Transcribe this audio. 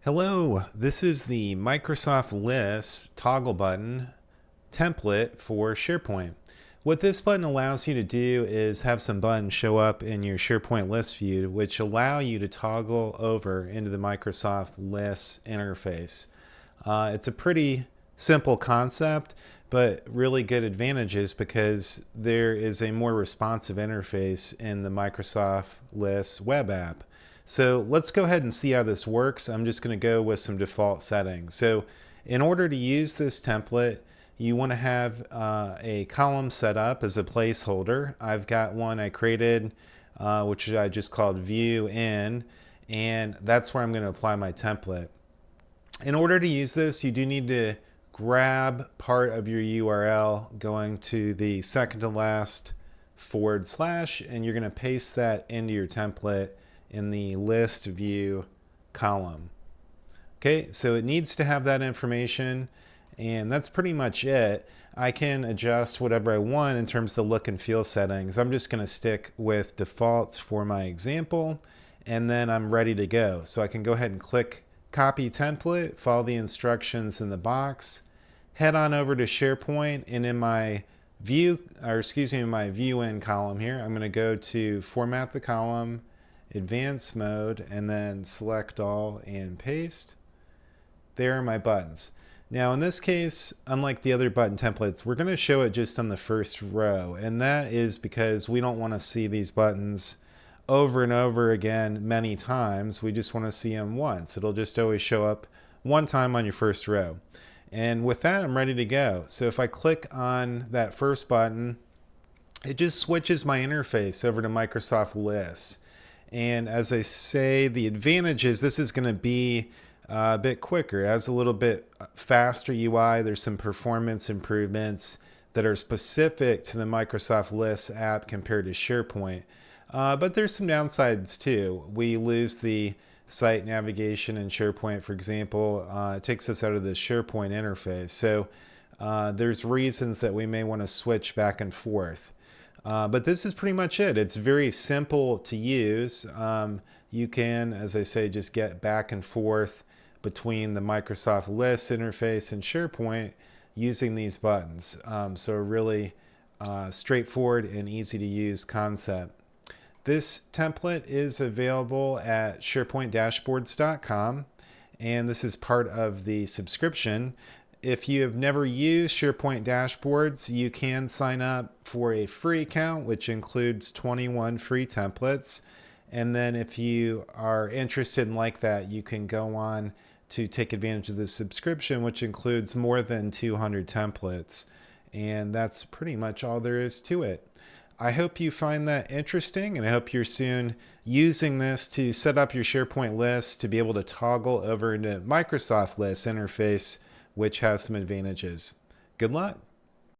Hello, this is the Microsoft List toggle button template for SharePoint. What this button allows you to do is have some buttons show up in your SharePoint list view, which allow you to toggle over into the Microsoft List interface. It's a pretty simple concept, but really good advantages because there is a more responsive interface in the Microsoft List web app. So let's go ahead and see how this works. I'm just going to go with some default settings. So in order to use this template, you want to have a column set up as a placeholder. I've got one I created, which I just called view in, and that's where I'm going to apply my template. In order to use this, you do need to grab part of your URL going to the second to last / and you're going to paste that into your template in the list view column. Okay, so it needs to have that information, and that's pretty much it. I can adjust whatever I want in terms of the look and feel settings. I'm just going to stick with defaults for my example, and then I'm ready to go. So I can go ahead and click copy template, follow the instructions in the box, head on over to SharePoint, and in my view in column here, I'm going to go to format the column, advanced mode, and then select all and paste. There are my buttons. Now in this case, unlike the other button templates, we're going to show it just on the first row, and that is because we don't want to see these buttons over and over again many times. We just want to see them once. It'll just always show up one time on your first row. And with that, I'm ready to go. So if I click on that first button, it just switches my interface over to Microsoft Lists. And as I say, the advantage is this is going to be a bit quicker. It has a little bit faster UI. There's some performance improvements that are specific to the Microsoft Lists app compared to SharePoint. But there's some downsides too. We lose the site navigation in SharePoint, for example. It takes us out of the SharePoint interface. So there's reasons that we may want to switch back and forth. But this is pretty much it. It's very simple to use. You can, as I say, just get back and forth between the Microsoft Lists interface and SharePoint using these buttons. So a really straightforward and easy to use concept. This template is available at SharePointDashboards.com, and this is part of the subscription. If you have never used SharePoint Dashboards, you can sign up for a free account, which includes 21 free templates. And then if you are interested in like that, you can go on to take advantage of the subscription, which includes more than 200 templates. And that's pretty much all there is to it. I hope you find that interesting, and I hope you're soon using this to set up your SharePoint list to be able to toggle over into Microsoft List interface, which has some advantages. Good luck.